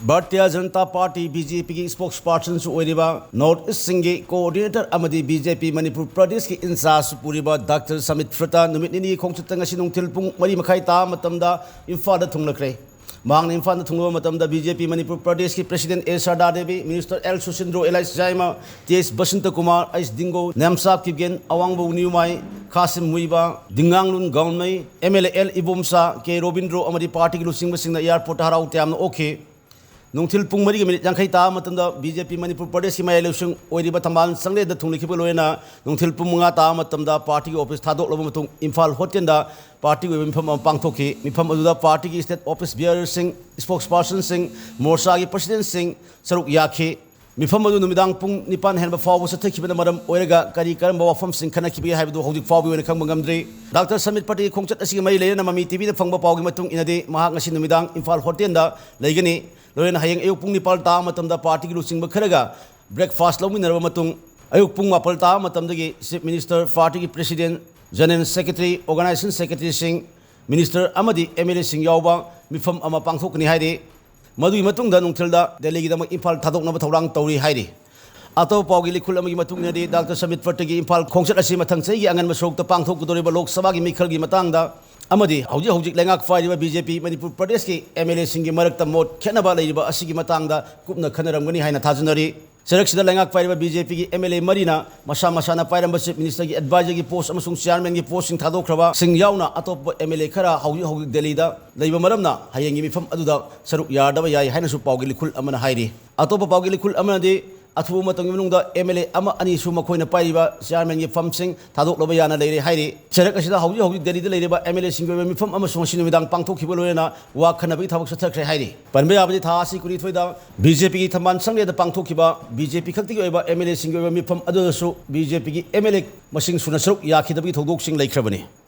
Bharatiya Janata Party BJP की spokesperson ओइरिबा North East सिंगी coordinator amadi BJP Manipur Pradesh की इंचार्ज पुरिबा Dr. Sambit Patra नुमित निनी खोंगचुत ngasi nungthil pung mari makhai ta matamda Imphal da thunglakre Mang Imphal da thunglo matamda BJP Manipur Pradesh की President A Sardar Devi Minister L Sushindro Elias Jaima TS Basanta Kumar Ais Dingo Namsak Kipgen Awangbo Niumai Kasim Muiba Dinganglun Gaunmai MLA L Ibumsa K Robindro amadi party ki lusing basing na airport harau tiam okay Nungthil pung mari minute yang kaita matanda BJP Manipur Pradesh ki election oiriba thamban sangle da thungli khibo loena nungthil pumunga ta matamda party office thadok lobo matung Imphal hotel da party we Mipham Pangthokpa Mipham aduda party ki state office bearer sing spokesperson sing morsa ki president sing saruk yakhe Mipham adu numidang pung nipan henba fawo sa thikibana maram oiraga kari karamba wafam sing khana khibi haibdu hodik fawo we khang bangamdre Dr. Sambit Party khongchat asi mai leena MAMI TV da phangba pawgi matung inade mahak ngasi numidang Imphal hotel da leigani Loren hayang ayuk pung nipal ta matamda party ki lusing bakharaga breakfast lawminarba matung ayuk pung mapal ta matamdagi chief minister party ki president general secretary organization secretary sing minister amadi MLA sing yawba Mipham ama pangthokni haide madui matungda nungthilda Delhi gi damak Imphal thadoknaba thorang tawri haide ato pawgi likhul amagi matungna de Dr. Sambit Patra gi Imphal khongchat asi mathang sei gi angan masok ta pangthokudoriba lok sabha gi mikhal gi matangda amadi hauji lengak faiba BJP Manipur Pradesh ki MLA singi marakta mot khenaba leiba asigi matangda kupna khanaramgani haina thajunari Seleksida lengak faiba BJP ki MLA marina masa na pairamba chief minister ki advisor ki post amasung chairman ki post sing thadokraba sing yauna atop MLA khara hauji Delhi da leiba maramna hayengi Mipham aduda saruk yardaba yai haina su pawgi likhul amana hairi atop pawgi likhul amana de Athu matang minungda MLA ama ani su makhoi paiba chairman gi fam sing thadok loba yana leire hairi serak asida hauji Delhi da leireba MLA sing be Mipham ama song sinu midang pangthokhiba loena wa khanabi thabak sathakre hairi panbe abadi thasi kuri thoida BJP gi thamban sangle da pangthokhiba BJP khakti gi oiba MLA sing be Mipham adu su BJP gi MLA masing suna saruk yakhidabi thodok sing leikrabani